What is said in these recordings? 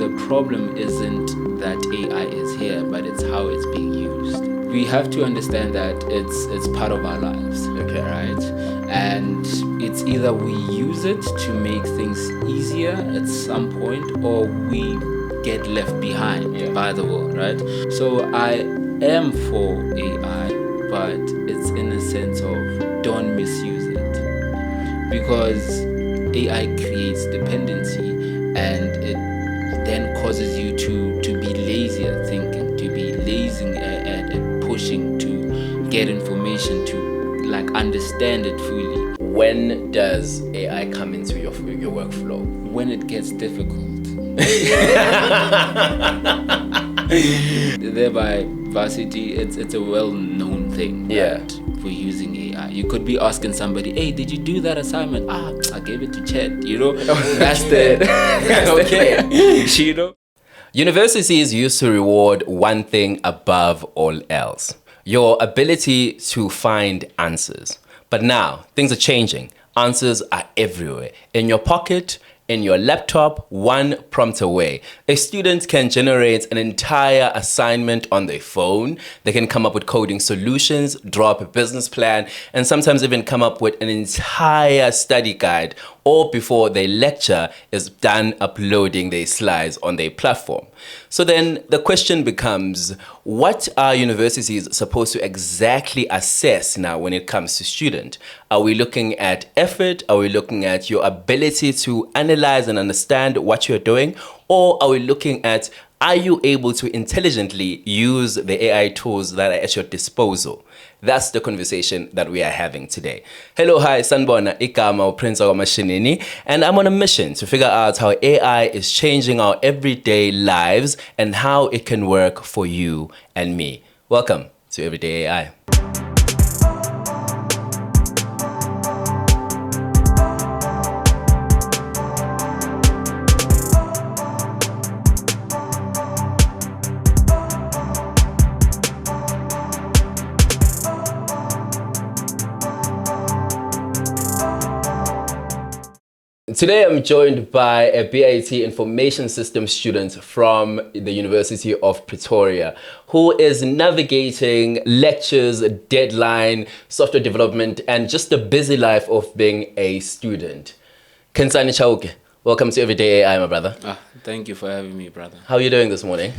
the problem isn't that AI is here, but it's how it's being used. We have to understand that it's part of our lives, Okay. right? And it's either we use it to make things easier at some point, or we get left behind by the world, right? So I am for AI, but it's in a sense of don't misuse it, because AI creates dependency, and it then causes you to be lazy at thinking, to be lazy at pushing, to get information, to like understand it fully. When does AI come into your workflow? When it gets difficult. Thereby, varsity, it's a well-known thing. Yeah. That we're using AI. You could be asking somebody, "Hey, did you do that assignment?" I gave it to Chat. You know, that's Okay. you know. Universities used to reward one thing above all else: your ability to find answers. But now things are changing. Answers are everywhere, in your pocket, in your laptop, one prompt away. A student can generate an entire assignment on their phone. They can come up with coding solutions, draw up a business plan, and sometimes even come up with an entire study guide, all before their lecture is done uploading their slides on their platform. So then the question becomes, what are universities supposed to exactly assess now when it comes to student? Are we looking at effort? Are we looking at your ability to analyze and understand what you're doing? Or are we looking at, are you able to intelligently use the AI tools that are at your disposal? That's the conversation that we are having today. Hello, hi, Sanbona Ikama, Prince of Mashinini, and I'm on a mission to figure out how AI is changing our everyday lives and how it can work for you and me. Welcome to Everyday AI. Today I'm joined by a BIT Information Systems student from the University of Pretoria who is navigating lectures, deadline, software development, and just the busy life of being a student. Khensani Chauke, welcome to Everyday AI, my brother. Thank you for having me, brother. How are you doing this morning?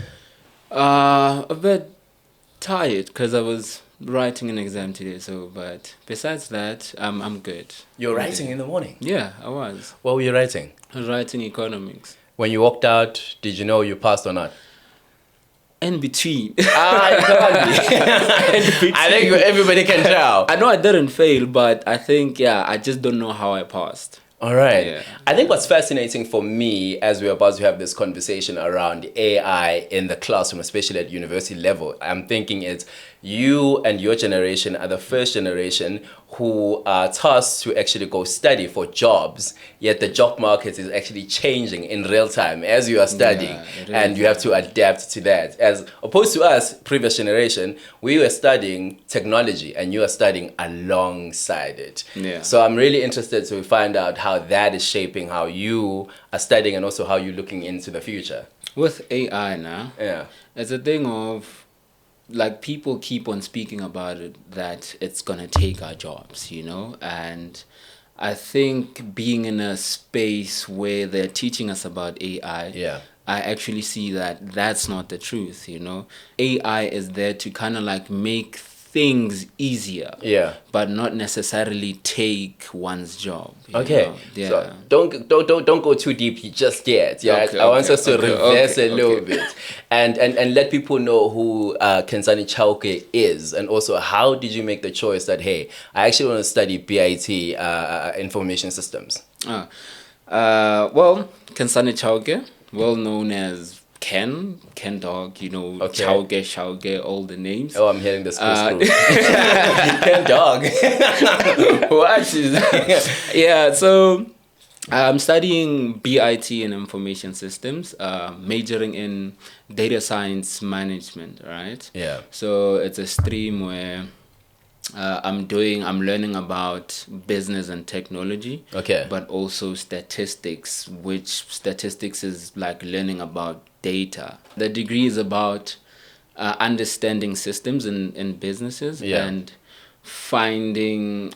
A bit tired because I was writing an exam today, but besides that, I'm good. You're writing in the morning? Yeah, I was. What were you writing? I was writing economics. When you walked out, did you know you passed or not? In between. It can't be. I think everybody can tell. I know I didn't fail, but I think, I just don't know how I passed. All right. Yeah. I think what's fascinating for me as we're about to have this conversation around AI in the classroom, especially at university level, I'm thinking it's you and your generation are the first generation who are tasked to actually go study for jobs, yet the job market is actually changing in real time as you are studying, and you have to adapt to that. As opposed to us, previous generation, we were studying technology and you are studying alongside it. Yeah. So I'm really interested to find out how that is shaping how you are studying and also how you're looking into the future. With AI now, Yeah. it's a thing of, like, people keep on speaking about it, that it's gonna take our jobs, you know, and I think being in a space where they're teaching us about AI, I actually see that that's not the truth, you know. AI is there to kind of like make things easier, but not necessarily take one's job. Okay. Yeah. So don't go too deep just yet. Yeah. Okay, I want us to reverse a little okay. bit and let people know who Khensani Chauke is, and also how did you make the choice that, hey, I actually want to study BIT Information Systems. Well, Khensani Chauke, well known as Ken Dog, you know, Chauke, all the names. Oh, I'm hearing this screw. Ken Dog. What is that? Yeah, so I'm studying BIT in Information Systems, majoring in data science management, right? Yeah. So it's a stream where I'm learning about business and technology. Okay. But also statistics, which statistics is like learning about data. The degree is about understanding systems in businesses and finding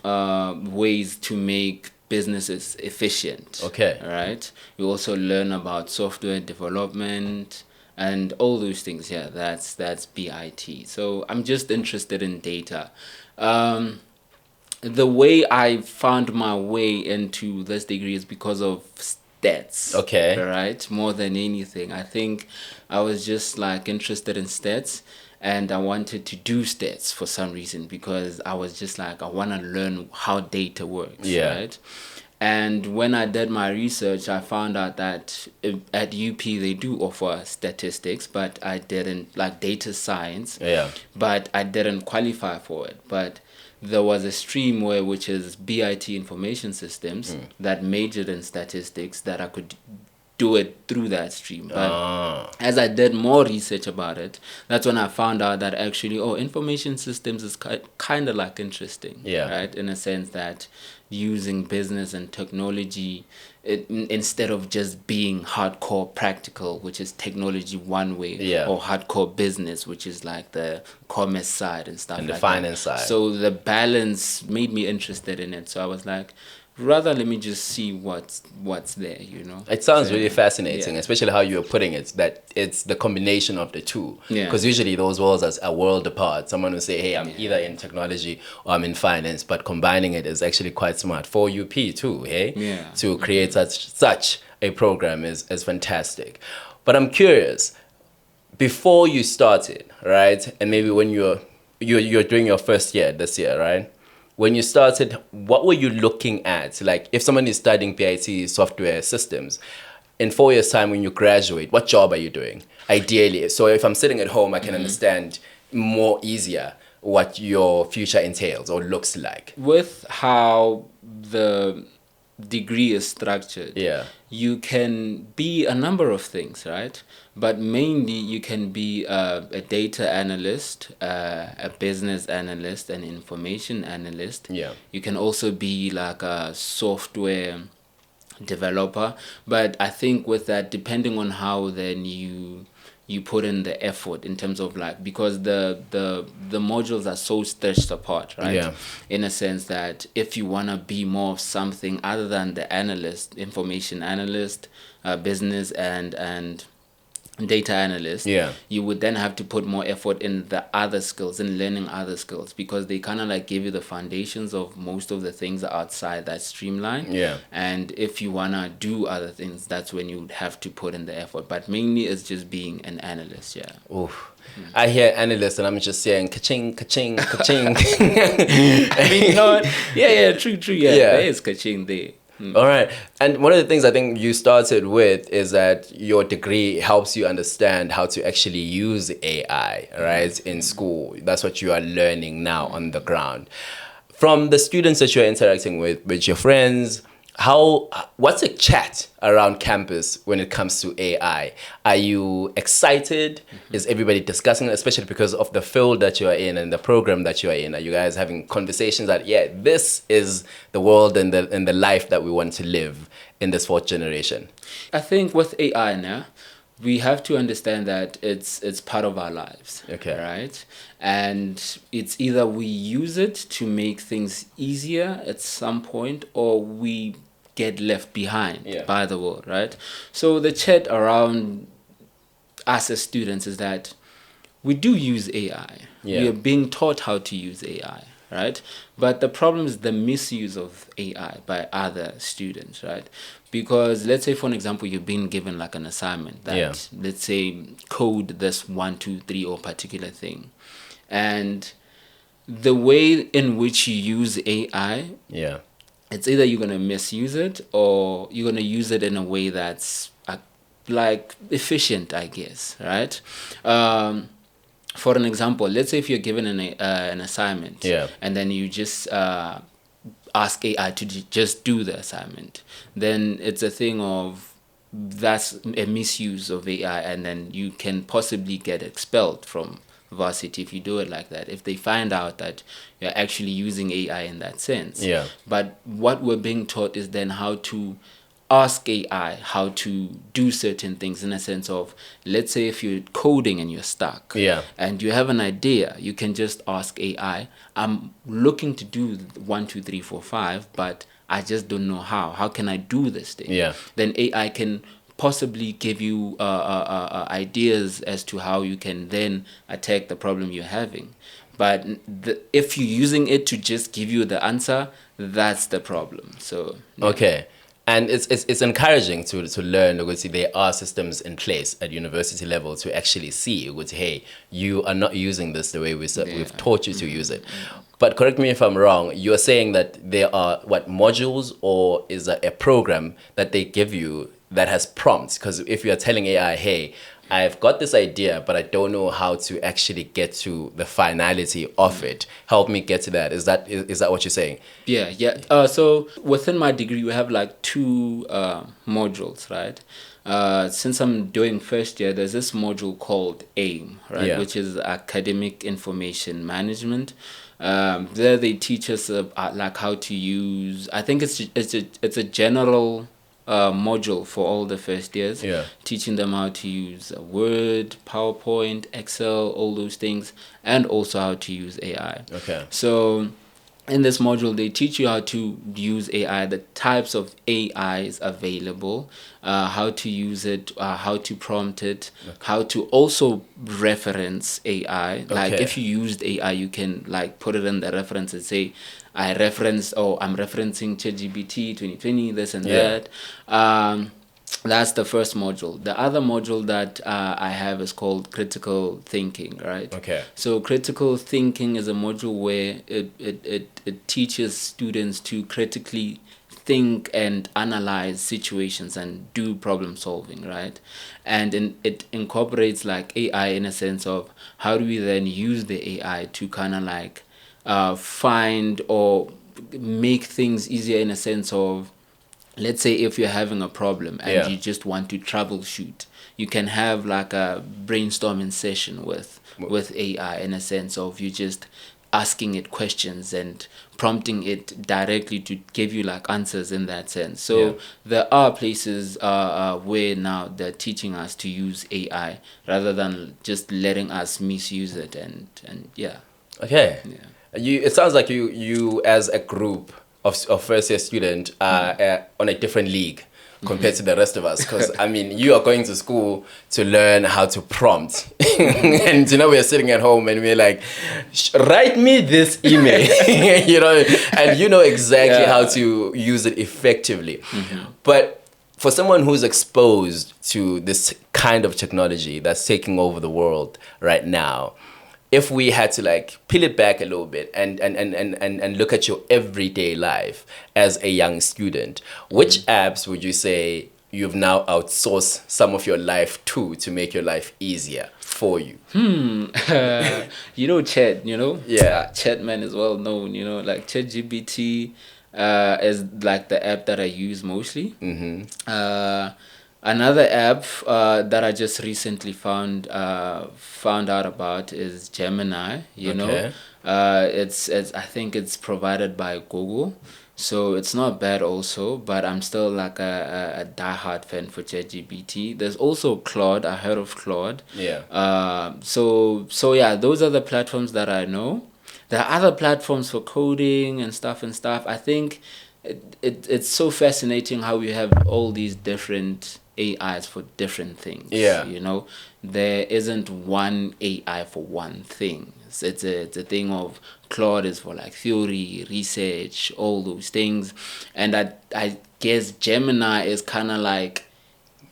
ways to make businesses efficient. Okay. Right. You also learn about software development and all those things. Yeah, that's BIT. So I'm just interested in data. The way I found my way into this degree is because of stats. Okay. Right? More than anything. I think I was just like interested in stats, and I wanted to do stats for some reason because I was just like, I want to learn how data works. Yeah. Right? And when I did my research, I found out that at UP they do offer statistics, but I didn't, like data science. Yeah. But I didn't qualify for it. But there was a stream which is BIT Information Systems that majored in statistics that I could do it through that stream. But as I did more research about it, that's when I found out that actually, information systems is kind of like interesting. Yeah. Right? In a sense that using business and technology instead of just being hardcore practical, which is technology one way, or hardcore business, which is like the commerce side and stuff, and like the finance that. side. So the balance made me interested in it. So I was like, rather let me just see what's there, you know. It sounds really fascinating, especially how you're putting it, that it's the combination of the two. Because usually those worlds are world apart. Someone will say, hey, I'm either in technology or I'm in finance, but combining it is actually quite smart for UP too, hey? To create such a program is fantastic. But I'm curious, before you started, right, and maybe when you're doing your first year this year, right? When you started, what were you looking at? Like, if someone is studying PIT software systems, in 4 years' time when you graduate, what job are you doing, ideally? So if I'm sitting at home, I can understand more easier what your future entails or looks like. With how the degree is structured, you can be a number of things, right? But mainly you can be a data analyst, a business analyst, an information analyst. You can also be like a software developer. But I think with that, depending on how then you put in the effort in terms of like, because the modules are so stretched apart, right? In a sense that if you want to be more of something other than the analyst, information analyst, business and data analyst, you would then have to put more effort in the other skills, in learning other skills, because they kind of like give you the foundations of most of the things outside that streamline. And if you want to do other things, that's when you would have to put in the effort. But mainly it's just being an analyst. Oof. I hear analyst and I'm just saying ka-ching, ka-ching, ka-ching. I mean, you know what? True. There is ka-ching there. All right. And one of the things I think you started with is that your degree helps you understand how to actually use AI, right, in school. That's what you are learning now on the ground. From the students that you're interacting with your friends, what's a chat around campus when it comes to AI? Are you excited? Is everybody discussing it, especially because of the field that you are in and the program that you are in? Are you guys having conversations that, this is the world and the life that we want to live in this fourth generation? I think with AI now, we have to understand that it's part of our lives, right? And it's either we use it to make things easier at some point, or we get left behind by the world, right? So the chat around us as students is that we do use AI. We are being taught how to use AI, right? But the problem is the misuse of AI by other students, right? Because let's say, for an example, you've been given like an assignment that, let's say, code this 1, 2, 3 or particular thing. And the way in which you use AI, it's either you're going to misuse it or you're going to use it in a way that's like efficient, I guess, right? For an example, let's say if you're given an assignment and then you just ask AI to just do the assignment, then it's a thing of that's a misuse of AI, and then you can possibly get expelled from varsity if you do it like that, if they find out that you're actually using AI in that sense. Yeah. But what we're being taught is then how to ask AI how to do certain things, in a sense of, let's say if you're coding and you're stuck, Yeah. and you have an idea, you can just ask AI, I'm looking to do 1, 2, 3, 4, 5, but I just don't know how. How can I do this thing? Yeah. Then AI can possibly give you ideas as to how you can then attack the problem you're having. But if you're using it to just give you the answer, that's the problem. So yeah. Okay. And it's encouraging to learn because there are systems in place at university level to actually see, which, hey, you are not using this the way we've taught you to use it. But correct me if I'm wrong, you're saying that there are, modules, or is that a program that they give you that has prompts? Because if you're telling AI, hey, I've got this idea, but I don't know how to actually get to the finality of it. Help me get to that. Is that what you're saying? Yeah. So within my degree, we have like 2 modules, right? Since I'm doing first year, there's this module called AIM, right? Yeah. Which is Academic Information Management. There they teach us like how to use. I think it's a general module for all the first years, Yeah. teaching them how to use Word, PowerPoint, Excel, all those things, and also how to use AI. Okay. So in this module, they teach you how to use AI, the types of AIs available, how to use it, how to prompt it, how to also reference AI. Like Okay. if you used AI, you can like put it in the reference and say, I'm referencing ChatGPT 2020, this and Yeah. that. That's the first module. The other module that I have is called critical thinking, right? Okay. So critical thinking is a module where it teaches students to critically think and analyze situations and do problem solving, right? And it incorporates like AI in a sense of how do we then use the AI to kind of like find or make things easier, in a sense of, let's say if you're having a problem and Yeah. you just want to troubleshoot, you can have like a brainstorming session with AI, in a sense of you just asking it questions and prompting it directly to give you like answers in that sense. So Yeah. there are places where now they're teaching us to use AI rather than just letting us misuse it, and yeah. Okay. Yeah. It sounds like you as a group of first year student are on a different league compared to the rest of us. Because I mean, you are going to school to learn how to prompt, and we're sitting at home and we're like, write me this email, and you know exactly how to use it effectively. But for someone who's exposed to this kind of technology that's taking over the world right now, if we had to like peel it back a little bit and look at your everyday life as a young student, which apps would you say you've now outsourced some of your life to make your life easier for you? Chat, Yeah. Chat man is well known, like ChatGPT is like the app that I use mostly. Another app that I just recently found out about is Gemini. Okay. It's I think it's provided by Google, so it's not bad also. But I'm still like a diehard fan for ChatGPT. There's also Claude. I heard of Claude. Yeah. So yeah, those are the platforms that I know. There are other platforms for coding and stuff. I think it's so fascinating how we have all these different AIs for different things. Yeah. There isn't one AI for one thing. It's a thing of Claude is for like theory, research, all those things, and I guess Gemini is kind of like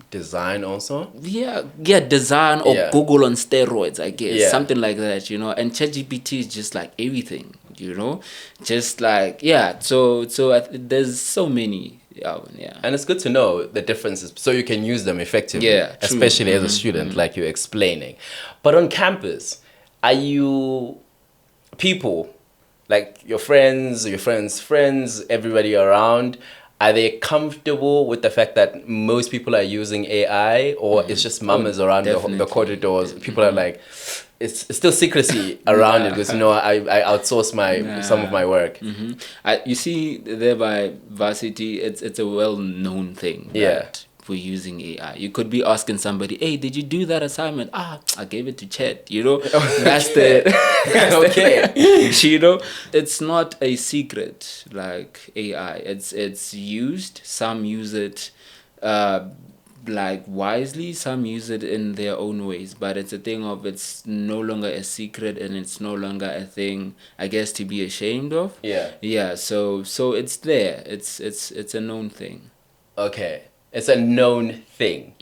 Design also? yeah, design or Yeah. Google on steroids, I guess. Yeah. Something like that, And ChatGPT is just like everything, Just like, yeah. So there's so many. Yeah. And it's good to know the differences so you can use them effectively. Yeah, true. Especially as a student, like you're explaining. But on campus, are you people, like your friends, friends, everybody around, are they comfortable with the fact that most people are using AI, or it's just mamas around the definitely. corridors? People are like, it's still secrecy around it because I outsource some of my work. You see, there by varsity, it's a well-known thing that we're using AI. You could be asking somebody, "Hey, did you do that assignment?" I gave it to Chat. That's Okay. It's not a secret like AI. It's used. Some use it like wisely, some use it in their own ways, but it's a thing of it's no longer a secret and it's no longer a thing, I guess, to be ashamed of. So it's there. It's a known thing. Okay, it's a known thing.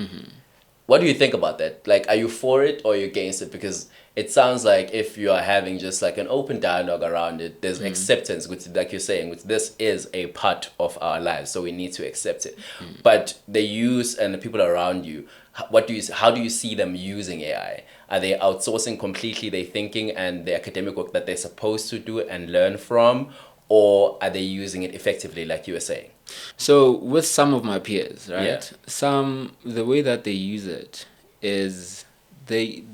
What do you think about that? Like, are you for it or are you against it? Because it sounds like if you are having just like an open dialogue around it, there's acceptance, which, like you're saying, which this is a part of our lives, so we need to accept it. But the use and the people around you, how do you see them using AI? Are they outsourcing completely their thinking and the academic work that they're supposed to do and learn from, or are they using it effectively, like you were saying? So with some of my peers, right? The way that they use it is they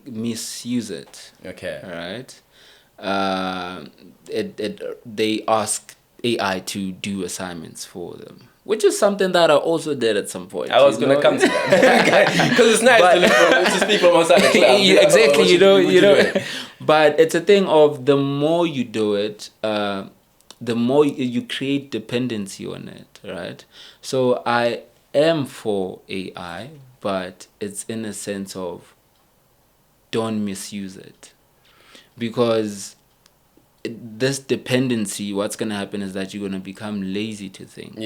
misuse it. Okay. Right. They ask AI to do assignments for them, which is something that I also did at some point. I was gonna come to that because it's nice to speak from outside the club. Exactly. But it's a thing of the more you do it, the more you create dependency on it, right? So I am for AI, but it's in a sense of don't misuse it. Because this dependency, what's going to happen is that you're going to become lazy to think.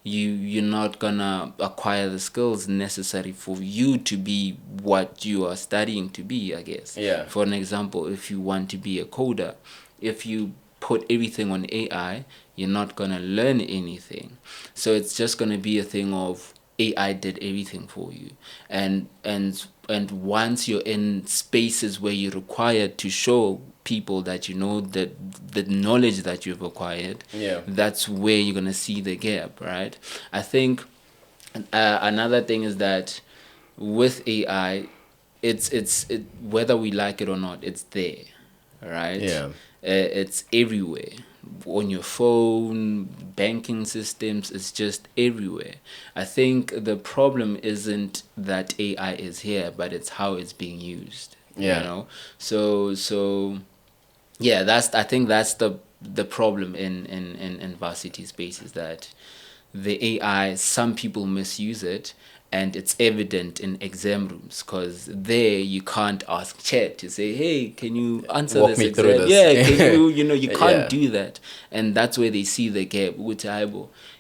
You're not going to acquire the skills necessary for you to be what you are studying to be, I guess. For an example, if you want to be a coder, if you put everything on AI, you're not going to learn anything. So it's just going to be a thing of AI did everything for you. And once you're in spaces where you're required to show people that you know that the knowledge that you've acquired, that's where you're going to see the gap, right? I think another thing is that with AI, it's whether we like it or not, it's there, right? It's everywhere. On your phone, banking systems, it's just everywhere. I think the problem isn't that AI is here, but it's how it's being used. So I think that's the problem in varsity spaces, that the AI, some people misuse it. And it's evident in exam rooms, because there you can't ask Chat to say, "Hey, can you answer Walk this me exam?" through this. Can you can't do that. And that's where they see the gap.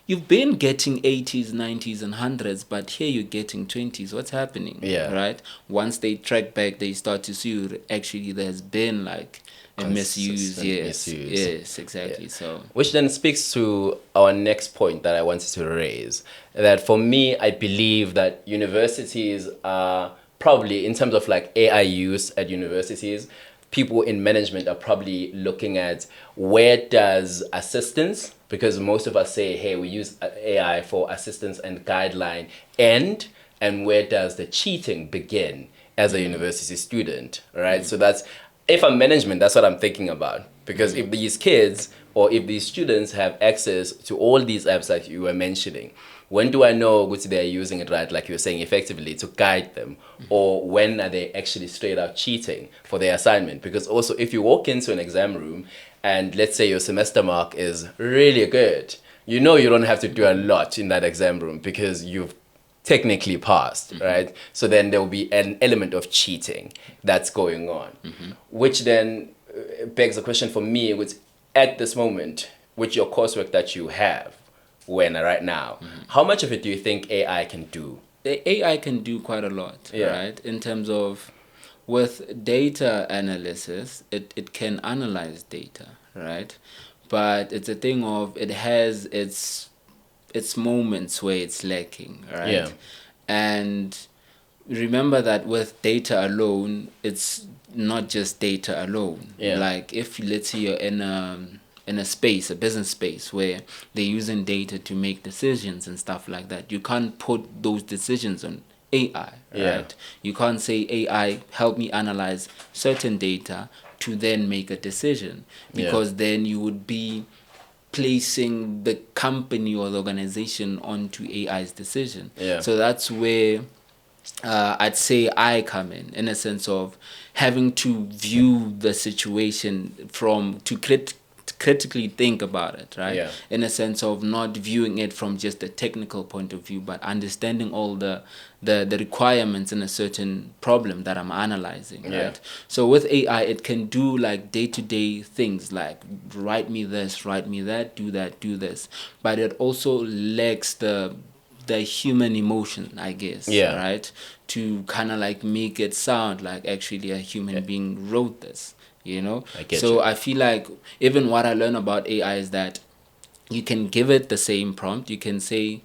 You've been getting 80s, 90s, and 100s, but here you're getting 20s. What's happening? Right? Once they track back, they start to see actually there's been like a misuse. Yes, exactly. So, which then speaks to our next point that I wanted to raise. That for me, I believe that universities are probably, in terms of like AI use at universities, people in management are probably looking at where does assistance, because most of us say, hey, we use AI for assistance and guideline end, and where does the cheating begin as a university student, right? So that's, if I'm management, that's what I'm thinking about. Because if these kids or if these students have access to all these apps that you were mentioning, when do I know which they're using it right, like you were saying, effectively to guide them? Or when are they actually straight out cheating for their assignment? Because also, if you walk into an exam room and let's say your semester mark is really good, you don't have to do a lot in that exam room because you've technically passed, right? So then there will be an element of cheating that's going on, which then begs a question for me, which at this moment, with your coursework that you have, right now, how much of it do you think AI can do? The AI can do quite a lot, right? In terms of, with data analysis, it can analyze data, right? But it's a thing of, it has its moments where it's lacking, right? And remember that with data alone, it's not just data alone. Like if let's say you're in a space, a business space, where they're using data to make decisions and stuff like that, you can't put those decisions on AI, Yeah. right? You can't say AI help me analyze certain data to then make a decision, because then you would be placing the company or the organization onto AI's decision. Yeah. So that's where I'd say I come in a sense of having to view the situation from to critically think about it, right? Yeah. In a sense of not viewing it from just a technical point of view, but understanding all the requirements in a certain problem that I'm analyzing, right? Yeah. So with AI, it can do like day-to-day things like write me this, write me that, do this, but it also lacks the human emotion, I guess, Yeah. right? To kind of like make it sound like actually a human being wrote this, you know? I get So you. I feel like even what I learn about AI is that you can give it the same prompt. You can say,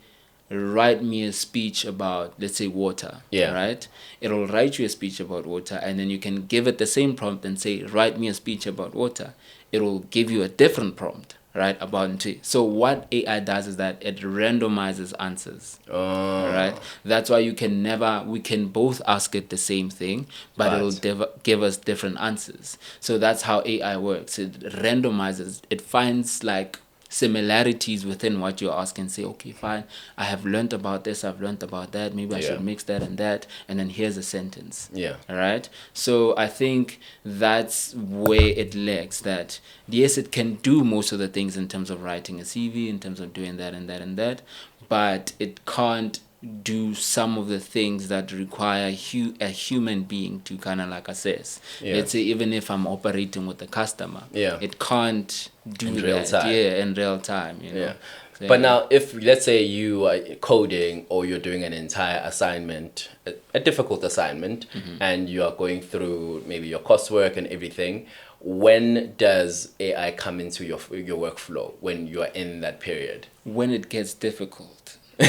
write me a speech about, let's say, water, Yeah. right? It'll write you a speech about water, and then you can give it the same prompt and say, write me a speech about water. It'll give you a different prompt, right, about it. So what AI does is that it randomizes answers. Right, that's why we can both ask it the same thing, but it'll give us different answers. So that's how AI works. It randomizes, it finds like similarities within what you ask and say, okay, fine, I have learned about this, I've learned about that, maybe I should mix that, and then here's a sentence. Yeah. All right. So I think that's where it lacks. That yes, it can do most of the things in terms of writing a CV, in terms of doing that and that and that, but it can't do some of the things that require a human being to kind of like assess. Let's say even if I'm operating with a customer, it can't do in that. Real time. Yeah, in real time. You know. So, but now, if let's say you are coding or you're doing an entire assignment, a difficult assignment, and you are going through maybe your coursework and everything, when does AI come into your workflow when you are in that period? When it gets difficult. Now,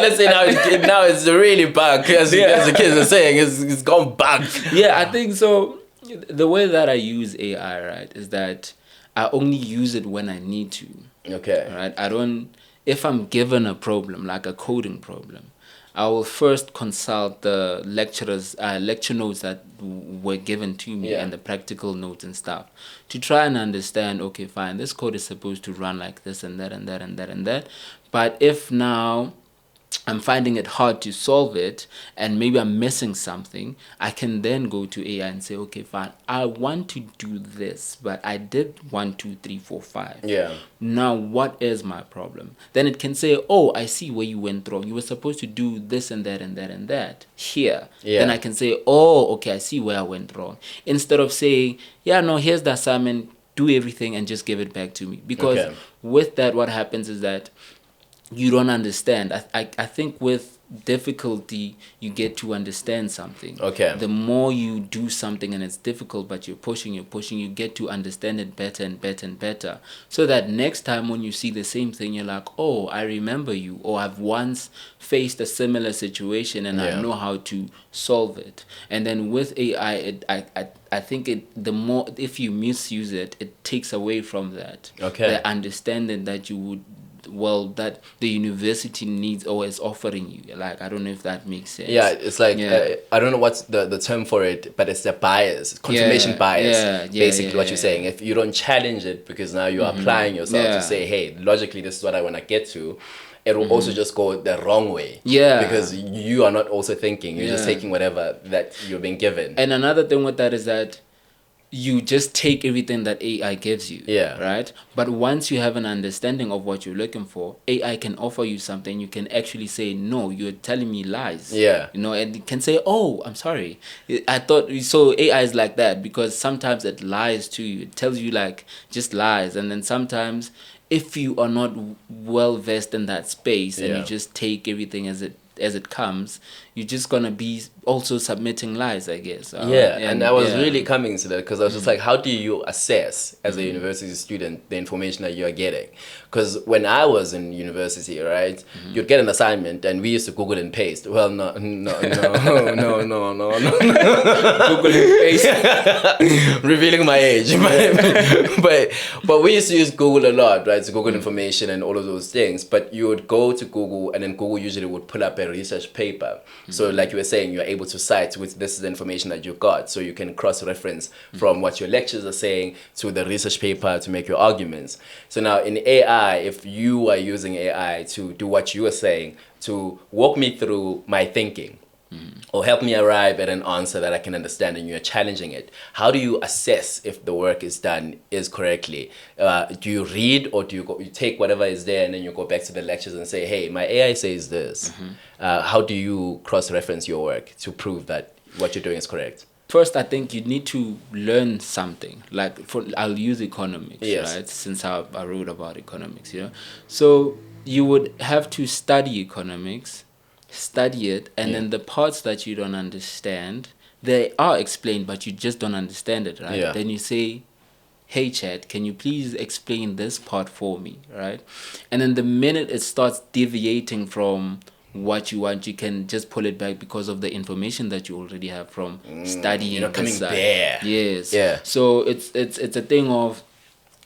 let's say now it's really back, as the kids are saying, it's gone back. Yeah, I think so. The way that I use AI, right, is that I only use it when I need to. Okay. Right? I don't, if I'm given a problem, like a coding problem, I will first consult the lecture notes that were given to me and the practical notes and stuff to try and understand, okay, fine, this code is supposed to run like this and that and that and that and that. But if now I'm finding it hard to solve it and maybe I'm missing something, I can then go to AI and say, okay, fine, I want to do this, but I did 1, 2, 3, 4, 5. Yeah. Now, what is my problem? Then it can say, oh, I see where you went wrong. You were supposed to do this and that and that and that here. Yeah. Then I can say, oh, okay, I see where I went wrong. Instead of saying, yeah, no, here's the assignment, do everything and just give it back to me. Because with that, what happens is that you don't understand. I think with difficulty, you get to understand something. Okay. The more you do something and it's difficult, but you're pushing, you get to understand it better and better and better. So that next time when you see the same thing, you're like, oh, I remember you. Or I've once faced a similar situation and I know how to solve it. And then with AI, I think the more, if you misuse it, it takes away from that. Okay. The understanding that you would, that the university needs or is offering you. Like, I don't know if that makes sense. Yeah, it's like, I don't know what's the term for it, but it's the bias, confirmation bias, basically what you're saying. If you don't challenge it, because now you're applying yourself to say, hey, logically, this is what I want to get to, it will also just go the wrong way. Yeah. Because you are not also thinking, you're just taking whatever that you're being given. And another thing with that is that you just take everything that AI gives you. Yeah. Right? But once you have an understanding of what you're looking for, AI can offer you something. You can actually say, no, you're telling me lies. Yeah. You know, and it can say, oh, I'm sorry. I thought, so AI is like that because sometimes it lies to you. It tells you like just lies. And then sometimes if you are not well versed in that space and you just take everything as it as it comes, you're just gonna be also submitting lies, I guess. And I was really coming to that because I was just like, how do you assess as a university student the information that you're getting? Because when I was in university, right, you'd get an assignment and we used to Google and paste. Well, no. Google and paste. Revealing my age. but we used to use Google a lot, right, to Google information and all of those things. But you would go to Google and then Google usually would pull up a research paper. So like you were saying, you're able to cite with this is the information that you got. So you can cross-reference from what your lectures are saying to the research paper to make your arguments. So now in AI, if you are using AI to do what you are saying, to walk me through my thinking, or help me arrive at an answer that I can understand and you're challenging it, how do you assess if the work is done correctly? Do you read or do you take whatever is there and then you go back to the lectures and say, hey, my AI says this? How do you cross-reference your work to prove that what you're doing is correct? First, I think you need to learn something. Like, I'll use economics, right? Since I wrote about economics, So you would have to study economics, study it, and then the parts that you don't understand, they are explained, but you just don't understand it, right? Then you say, hey, Chat, can you please explain this part for me, right? And then the minute it starts deviating from what you want, you can just pull it back because of the information that you already have from studying. You're not coming there. Yes. Yeah. So it's a thing of,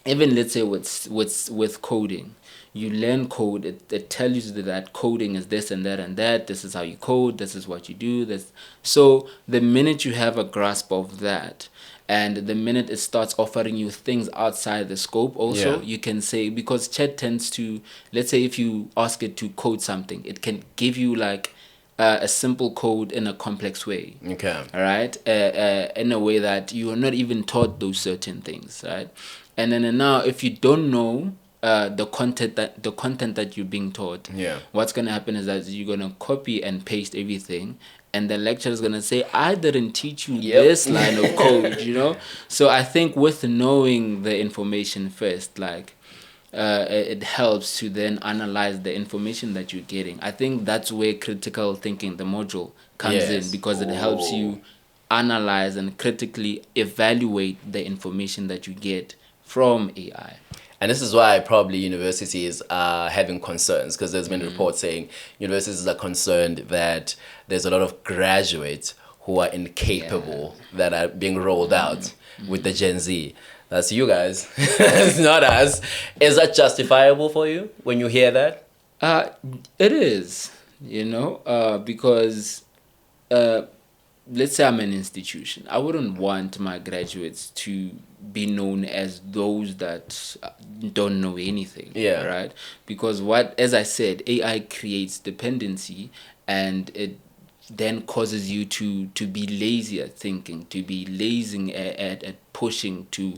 even let's say with coding, you learn code, it tells you that coding is this and that and that, this is how you code, this is what you do. So the minute you have a grasp of that, and the minute it starts offering you things outside the scope also, you can say, because Chat tends to, let's say if you ask it to code something, it can give you like a simple code in a complex way. Okay. All right? In a way that you are not even taught those certain things, right? And then now if you don't know the content that you're being taught, what's gonna happen is that you're gonna copy and paste everything, and the lecturer is gonna say, I didn't teach you this line of code, So I think with knowing the information first, like it helps to then analyze the information that you're getting. I think that's where critical thinking, the module, comes in, because it helps you analyze and critically evaluate the information that you get from AI. And this is why probably universities are having concerns, because there's been reports saying universities are concerned that there's a lot of graduates who are incapable that are being rolled out with the Gen Z. That's you guys. It's not us. Is that justifiable for you when you hear that? It is, because let's say I'm an institution. I wouldn't want my graduates to be known as those that don't know anything. Right? Because as I said, AI creates dependency, and it then causes you to be lazy at thinking, to be lazy at pushing to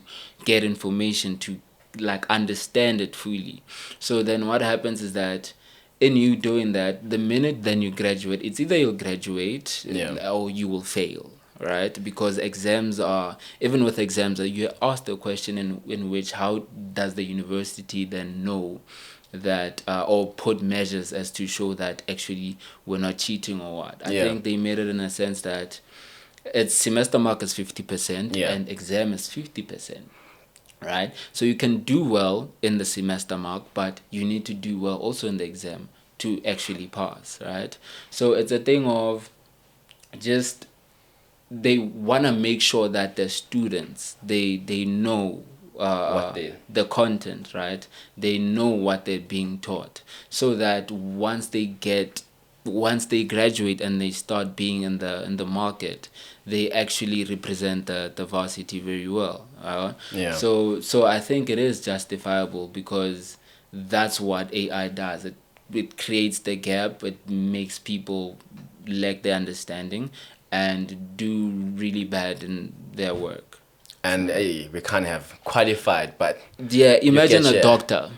get information, to like understand it fully. So then what happens is that in you doing that, the minute then you graduate, it's either you'll graduate or you will fail, right? Because even with exams, you ask the question in which, how does the university then know that, or put measures as to show that actually we're not cheating or what? I think they made it in a sense that it's semester mark is 50% and exam is 50%. Right? So you can do well in the semester mark, but you need to do well also in the exam to actually pass, right? So it's a thing of just, they want to make sure that the students, they know the content, right? They know what they're being taught, so that once they graduate and they start being in the market, they actually represent the varsity very well. So I think it is justifiable, because that's what AI does. It creates the gap. It makes people lack their understanding and do really bad in their work. And we can't have qualified, but imagine a doctor.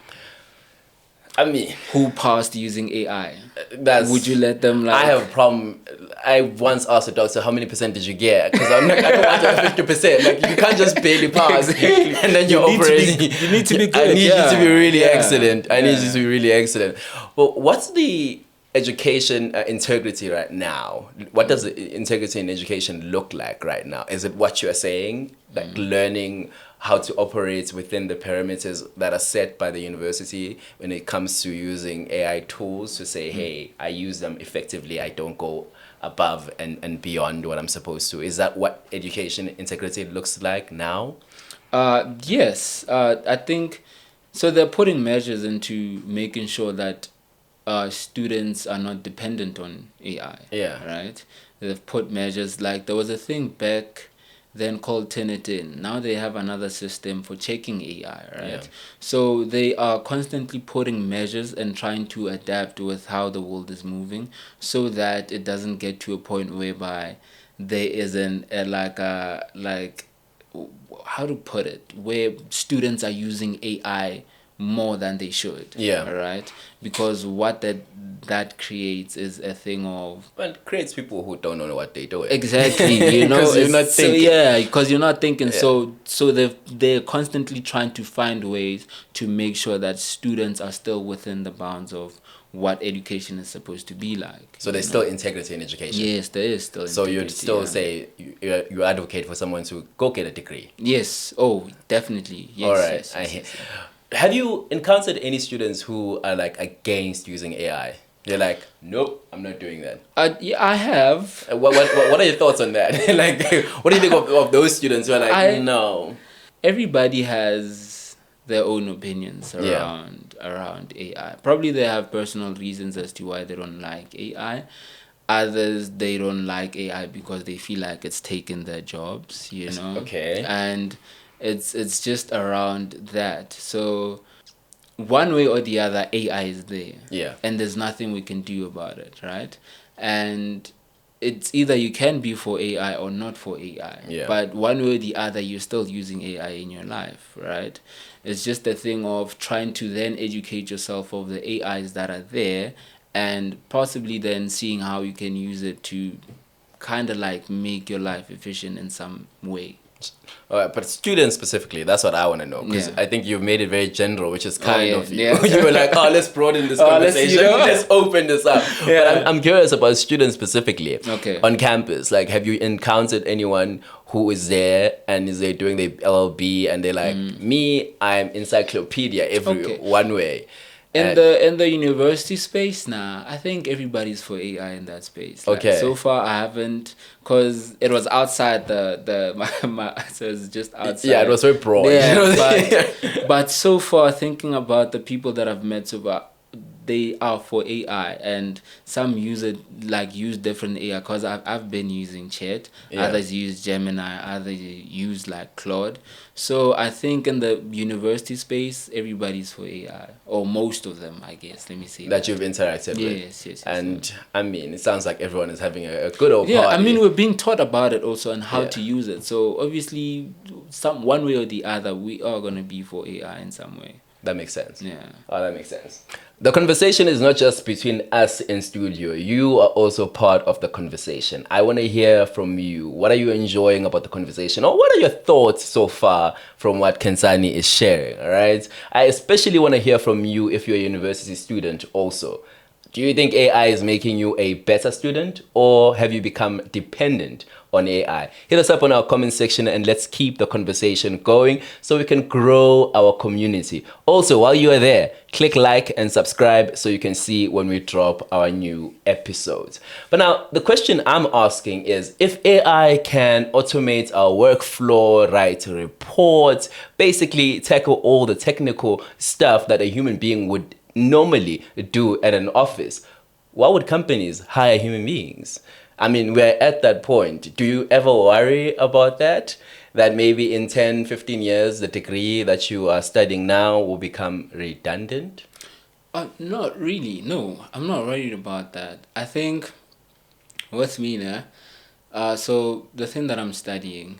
I mean, who passed using AI? Would you let them I have a problem. I once asked a doctor, how many % did you get? Because I don't want to have 50%. Like, you can't just barely pass and then you're operating. You need to be good. I need you to be really excellent. I need you to be really excellent. But what's the education integrity right now? What does integrity in education look like right now? Is it what you're saying, like learning how to operate within the parameters that are set by the university when it comes to using AI tools to say, hey, I use them effectively, I don't go above and beyond what I'm supposed to? Is that what education integrity looks like now? Yes, I think so. They're putting measures into making sure that students are not dependent on AI. Yeah. Right. They've put measures like there was a thing back then called Turnitin. Now they have another system for checking AI. Right. Yeah. So they are constantly putting measures and trying to adapt with how the world is moving, so that it doesn't get to a point whereby there isn't like how to put it, where students are using AI more than they should. Yeah. Right. Because what that creates is a thing of, Well, it creates people who don't know what they're doing. exactly, you know, 'Cause you're not so thinking. yeah, because you're not thinking. Yeah. So they're constantly trying to find ways to make sure that students are still within the bounds of what education is supposed to be like. So there's still integrity in education. Yes, there is still So you'd integrity, still yeah. say you advocate for someone to go get a degree. Yes. Oh, definitely. Yes. All right. Yes. Have you encountered any students who are like against using AI? They're like, nope, I'm not doing that. Yeah, I have. What are your thoughts on that? Like, what do you think of those students who are like, no? Everybody has their own opinions Yeah. around AI. Probably they have personal reasons as to why they don't like AI. Others, they don't like AI because they feel like it's taken their jobs, you know. Okay. And it's just around that. So one way or the other, AI is there. Yeah. And there's nothing we can do about it, right? And it's either you can be for AI or not for AI. Yeah. But one way or the other, you're still using AI in your life, right? It's just a thing of trying to then educate yourself of the AIs that are there, and possibly then seeing how you can use it to kind of like make your life efficient in some way. All right, but students specifically, that's what I want to know, because Yeah. I think you've made it very general, which is kind yeah, of you. yeah. You were like, oh, let's broaden this let's, conversation. you know. Let's open this up. Yeah. But I'm curious about students specifically. Okay. On campus, like, have you encountered anyone who is there and is they doing the LLB and they're like, me, I'm encyclopedia every Okay. one way. In the university space now, I think everybody's for AI in that space. Like, Okay. so far, I haven't, because it was outside my so it's just outside. Yeah, it was very broad. Yeah, but so far, thinking about the people that I've met so far, they are for AI, and some use different AI, because I've been using Chat, Yeah. others use Gemini, others use like Claude. So I think in the university space, everybody's for AI, or most of them, I guess. Let me say that you've interacted with. Yes. And I mean, it sounds like everyone is having a good old Yeah, party. I mean, we're being taught about it also and how Yeah. to use it. So obviously, one way or the other, we are gonna be for AI in some way. That makes sense. Yeah. Oh, that makes sense. The conversation is not just between us in studio. You are also part of the conversation. I want to hear from you. What are you enjoying about the conversation? Or what are your thoughts so far from what Khensani is sharing? All right. I especially want to hear from you if you're a university student also. Do you think AI is making you a better student, or have you become dependent on AI? Hit us up on our comment section and let's keep the conversation going so we can grow our community. Also, while you are there, click like and subscribe so you can see when we drop our new episodes. But now, the question I'm asking is, if AI can automate our workflow, write reports, basically tackle all the technical stuff that a human being would normally do at an office, why would companies hire human beings? I mean, we're at that point. Do you ever worry about that? That maybe in 10, 15 years, the degree that you are studying now will become redundant? Not really. No, I'm not worried about that. I think with me now, so the thing that I'm studying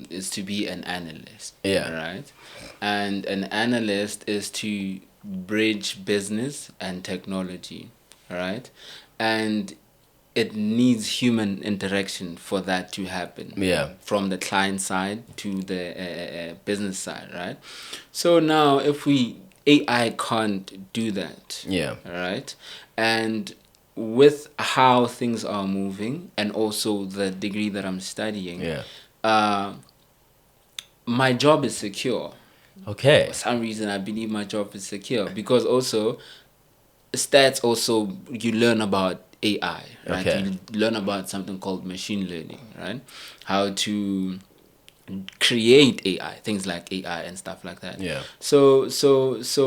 is to be an analyst. Yeah. Right? And an analyst is to bridge business and technology, right? And it needs human interaction for that to happen. Yeah. From the client side to the business side, right? So now, if AI can't do that, Yeah. right? And with how things are moving and also the degree that I'm studying, my job is secure. Okay. For some reason, I believe my job is secure because also stats also you learn about AI, right? Okay. You learn about something called machine learning, right? How to create AI, things like AI and stuff like that. Yeah. So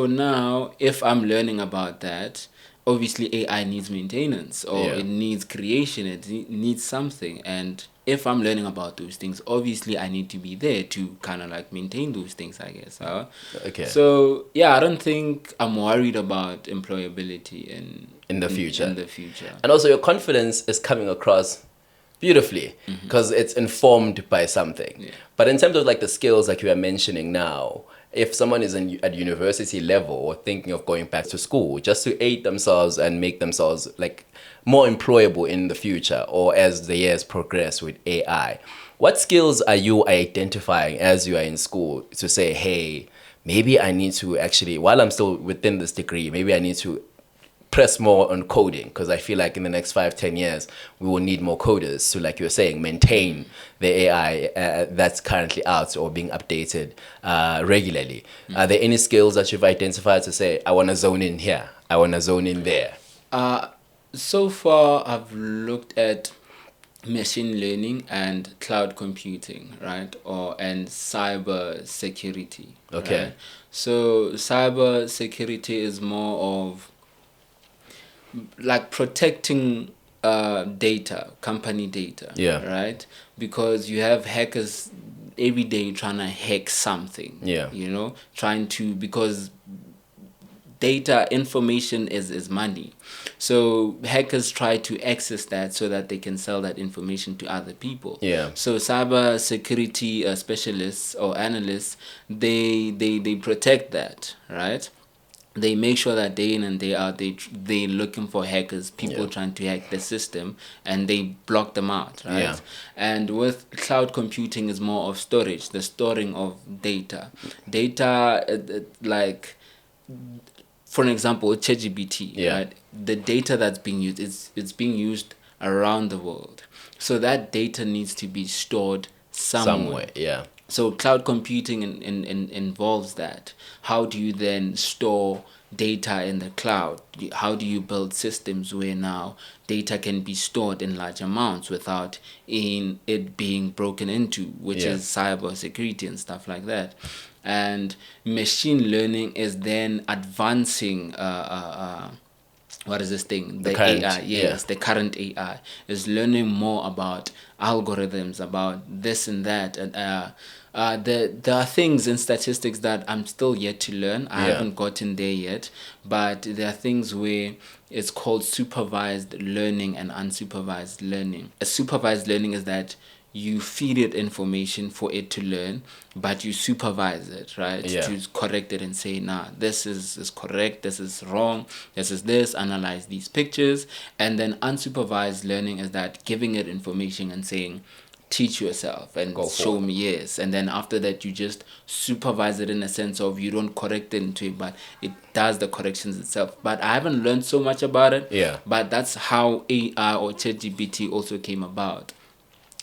now if I'm learning about that, obviously AI needs maintenance or it needs creation, it needs something. And if I'm learning about those things, obviously I need to be there to kind of like maintain those things, I guess. Okay. So yeah, I don't think I'm worried about employability In the future. In the future. And also your confidence is coming across beautifully because it's informed by something. Yeah. But in terms of like the skills like you are mentioning now, if someone is at university level or thinking of going back to school just to aid themselves and make themselves like more employable in the future or as the years progress with AI, what skills are you identifying as you are in school to say, hey, maybe I need to actually, while I'm still within this degree, maybe I need to press more on coding because I feel like in the next 5-10 years we will need more coders to, like you were saying, maintain the AI that's currently out or being updated regularly. Are there any skills that you've identified to say, I want to zone in here, I want to zone in there? So far I've looked at machine learning and cloud computing, right? And cyber security. Okay. Right? So cyber security is more of like protecting data, company data. Yeah. Right? Because you have hackers every day trying to hack something. Yeah. You know, trying to, because data information is money, so hackers try to access that so that they can sell that information to other people. Yeah. So cyber security specialists or analysts, they protect that, right? They make sure that day in and day out they looking for hackers, people trying to hack the system, and they block them out, right? Yeah. And with cloud computing is more of storage, the storing of data, like for an example, ChatGPT, right? The data that's being used, it's being used around the world. So that data needs to be stored somewhere. Yeah. So cloud computing involves that. How do you then store data in the cloud? How do you build systems where now data can be stored in large amounts without it being broken into, which is cyber security and stuff like that. And machine learning is then advancing what is this thing? The current, AI, yes, the current AI is learning more about algorithms, about this and that. And there are things in statistics that I'm still yet to learn. I haven't gotten there yet, but there are things where it's called supervised learning and unsupervised learning. A supervised learning is that you feed it information for it to learn, but you supervise it, right? To correct it and say, nah, this is correct, this is wrong, this is this, analyze these pictures. And then unsupervised learning is that giving it information and saying, teach yourself and show me, yes. And then after that, you just supervise it in a sense of you don't correct it into it, but it does the corrections itself. But I haven't learned so much about it. But that's how AI or ChatGPT also came about.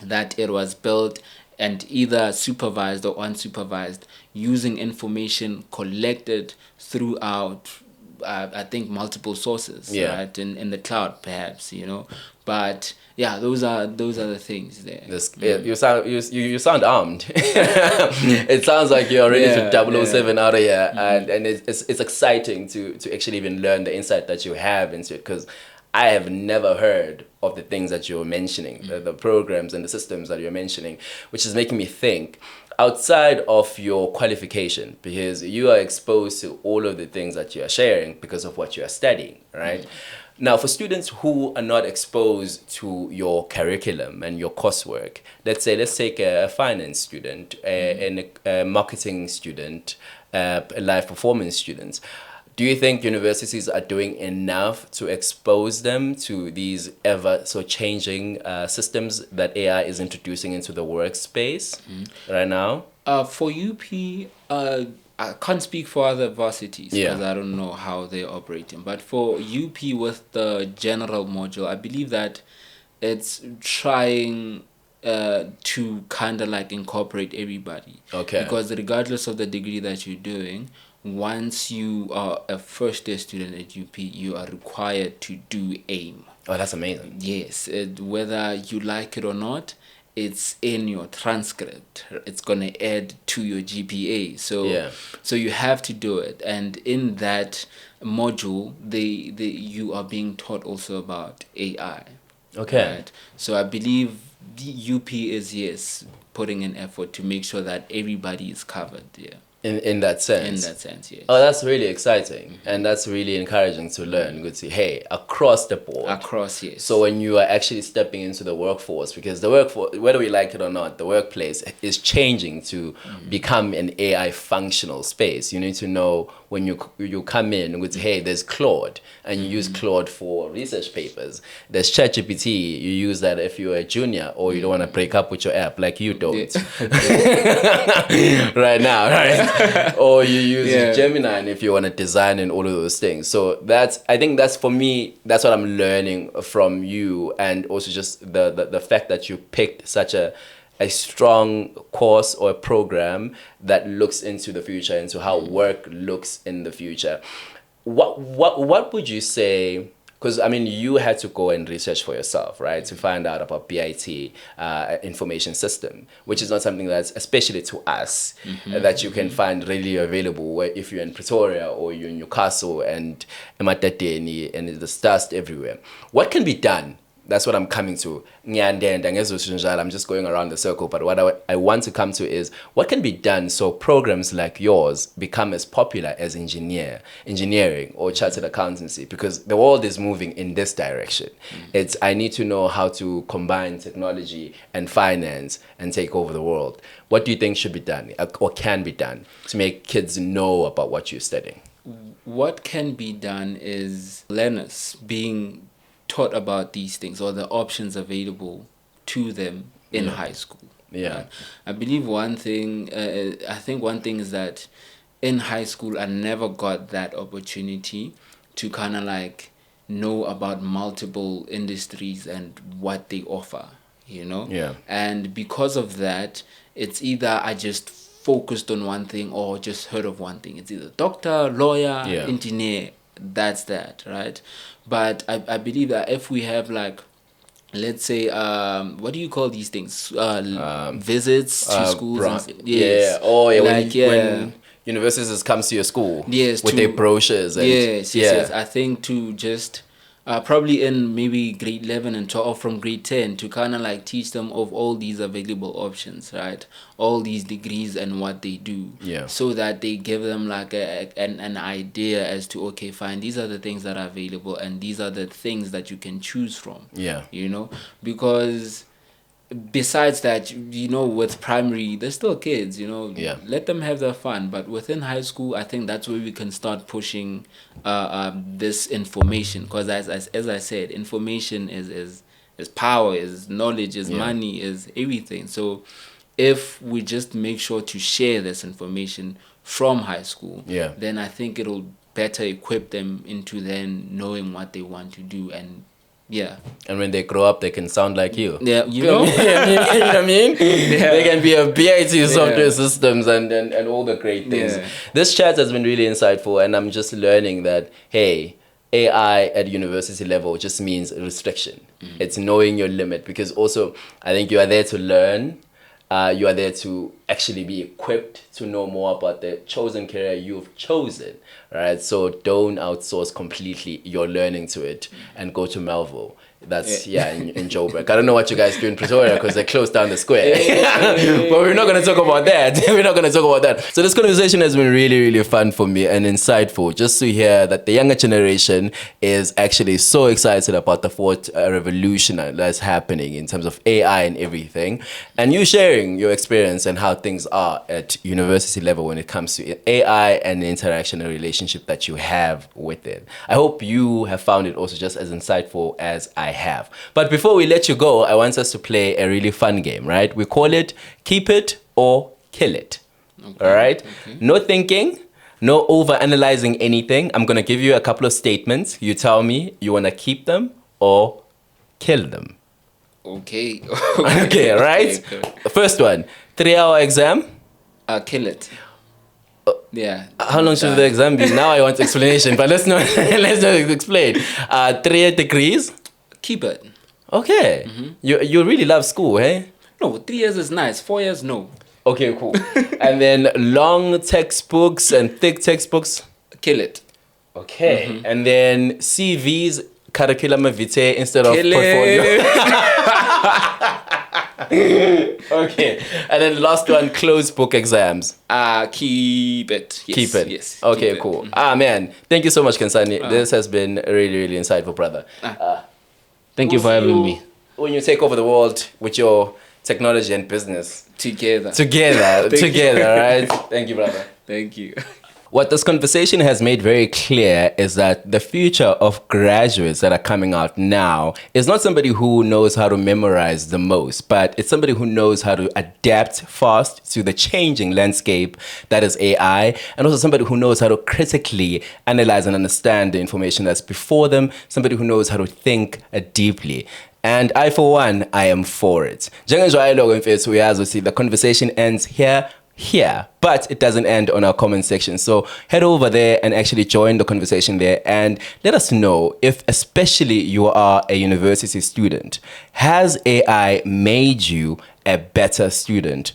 That it was built and either supervised or unsupervised using information collected throughout I think multiple sources, right, in the cloud perhaps, but yeah, those are the things there. You sound armed. It sounds like you're ready to 007 out of here. And it's exciting to actually even learn the insight that you have into it, because I have never heard of the things that you're mentioning, the programs and the systems that you're mentioning, which is making me think outside of your qualification, because you are exposed to all of the things that you are sharing because of what you are studying, right? Now, for students who are not exposed to your curriculum and your coursework, let's take a finance student, a marketing student, a live performance student. Do you think universities are doing enough to expose them to these ever so changing systems that AI is introducing into the workspace right now? For UP, I can't speak for other varsities Yeah. because I don't know how they're operating. But for UP with the general module, I believe that it's trying to kind of like incorporate everybody. Okay. Because regardless of the degree that you're doing, once you are a first year student at UP, you are required to do AIM. Oh, that's amazing. Yes, whether you like it or not, it's in your transcript. It's gonna add to your GPA. So you have to do it. And in that module, you are being taught also about AI. Okay. Right? So I believe the UP is putting an effort to make sure that everybody is covered. Yeah. In that sense. In that sense, yes. Oh, that's really exciting, and that's really encouraging to learn. Good to see. Hey, across the board. Across, yes. So when you are actually stepping into the workforce, because the workforce, whether we like it or not, the workplace is changing to become an AI functional space. You need to know when you come in with, hey, there's Claude, and you use Claude for research papers. There's ChatGPT, you use that if you're a junior or you don't want to break up with your app, like you don't. Right now, right? Or you use Gemini if you want to design and all of those things. So I think that's for me, that's what I'm learning from you, and also just the fact that you picked such a strong course or a program that looks into the future, into how work looks in the future. What would you say? Because, I mean, you had to go and research for yourself, right, to find out about BIT information system, which is not something that's, especially to us, that you can find readily available where if you're in Pretoria or you're in Newcastle and Ematateni and there's dust everywhere. What can be done? That's what I'm coming to. I'm just going around the circle, but what I want to come to is what can be done so programs like yours become as popular as engineering or chartered accountancy, because the world is moving in this direction. I need to know how to combine technology and finance and take over the world. What do you think should be done or can be done to make kids know about what you're studying? What can be done is learners being taught about these things or the options available to them in high school. Yeah. Right? I believe one thing is that in high school I never got that opportunity to kind of like know about multiple industries and what they offer, Yeah. And because of that, it's either I just focused on one thing or just heard of one thing. It's either doctor, lawyer, engineer, that's that, right? But I believe that if we have like, let's say, what do you call these things? Visits to schools. When universities come to your school, with their brochures. And, yes. I think to just probably in maybe grade 11 and 12, or from grade 10, to kind of like teach them of all these available options, right? All these degrees and what they do, so that they give them like an idea as to, okay, fine, these are the things that are available and these are the things that you can choose from. Because besides that, with primary, they're still kids, let them have their fun. But within high school, I think that's where we can start pushing this information, because as I said, information is power, is knowledge, is money, is everything. So if we just make sure to share this information from high school, then I think it'll better equip them into then knowing what they want to do. And and when they grow up, they can sound like you. You know what I mean? They can be a BIT software systems and all the great things. This chat has been really insightful, and I'm just learning that, hey, AI at university level just means restriction. It's knowing your limit, because also I think you are there to learn. You are there to actually be equipped to know more about the chosen career you've chosen, right? So don't outsource completely your learning to it and go to Melville. That's in Joburg. I don't know what you guys do in Pretoria because they closed down the square. But we're not going to talk about that. So this conversation has been really, really fun for me and insightful, just to hear that the younger generation is actually so excited about the fourth revolution that's happening in terms of AI and everything. And you sharing your experience and how things are at university level when it comes to AI and the interaction and relationship that you have with it. I hope you have found it also just as insightful as I have. But before we let you go, I want us to play a really fun game, right? We call it Keep It or Kill It. All right? No thinking, no over analyzing anything. I'm going to give you a couple of statements. You tell me you want to keep them or kill them. Okay. Okay, right? Okay. First one, 3-hour exam. Kill it. Yeah. How long should the exam be? Now I want explanation, but let's not explain. 3 degrees. Keep it. Okay. You really love school, eh? No, 3 years is nice. 4 years, no. Okay, cool. And then long textbooks and thick textbooks. Kill it. Okay. And then CVs, curriculum vitae instead of Kill portfolio. it. Okay. And then the last one, closed book exams. Keep it. Yes, Keep it. Yes. Okay, keep it. cool. Man. Thank you so much, Khensani. This has been really, really insightful, brother. Thank you for having me. When you take over the world with your technology and business. Together, right? Thank you, brother. Thank you. What this conversation has made very clear is that the future of graduates that are coming out now is not somebody who knows how to memorize the most, but it's somebody who knows how to adapt fast to the changing landscape that is AI, and also somebody who knows how to critically analyze and understand the information that's before them, somebody who knows how to think deeply. And I, for one, I am for it. The conversation ends here, but it doesn't end on our comment section. So head over there and actually join the conversation there and let us know if, especially you are a university student, has AI made you a better student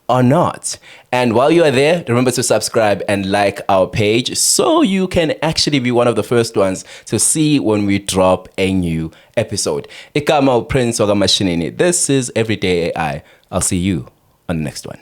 or not? And while you are there, remember to subscribe and like our page so you can actually be one of the first ones to see when we drop a new episode. Ikama Prince Ogamashinini. This is Everyday AI. I'll see you on the next one.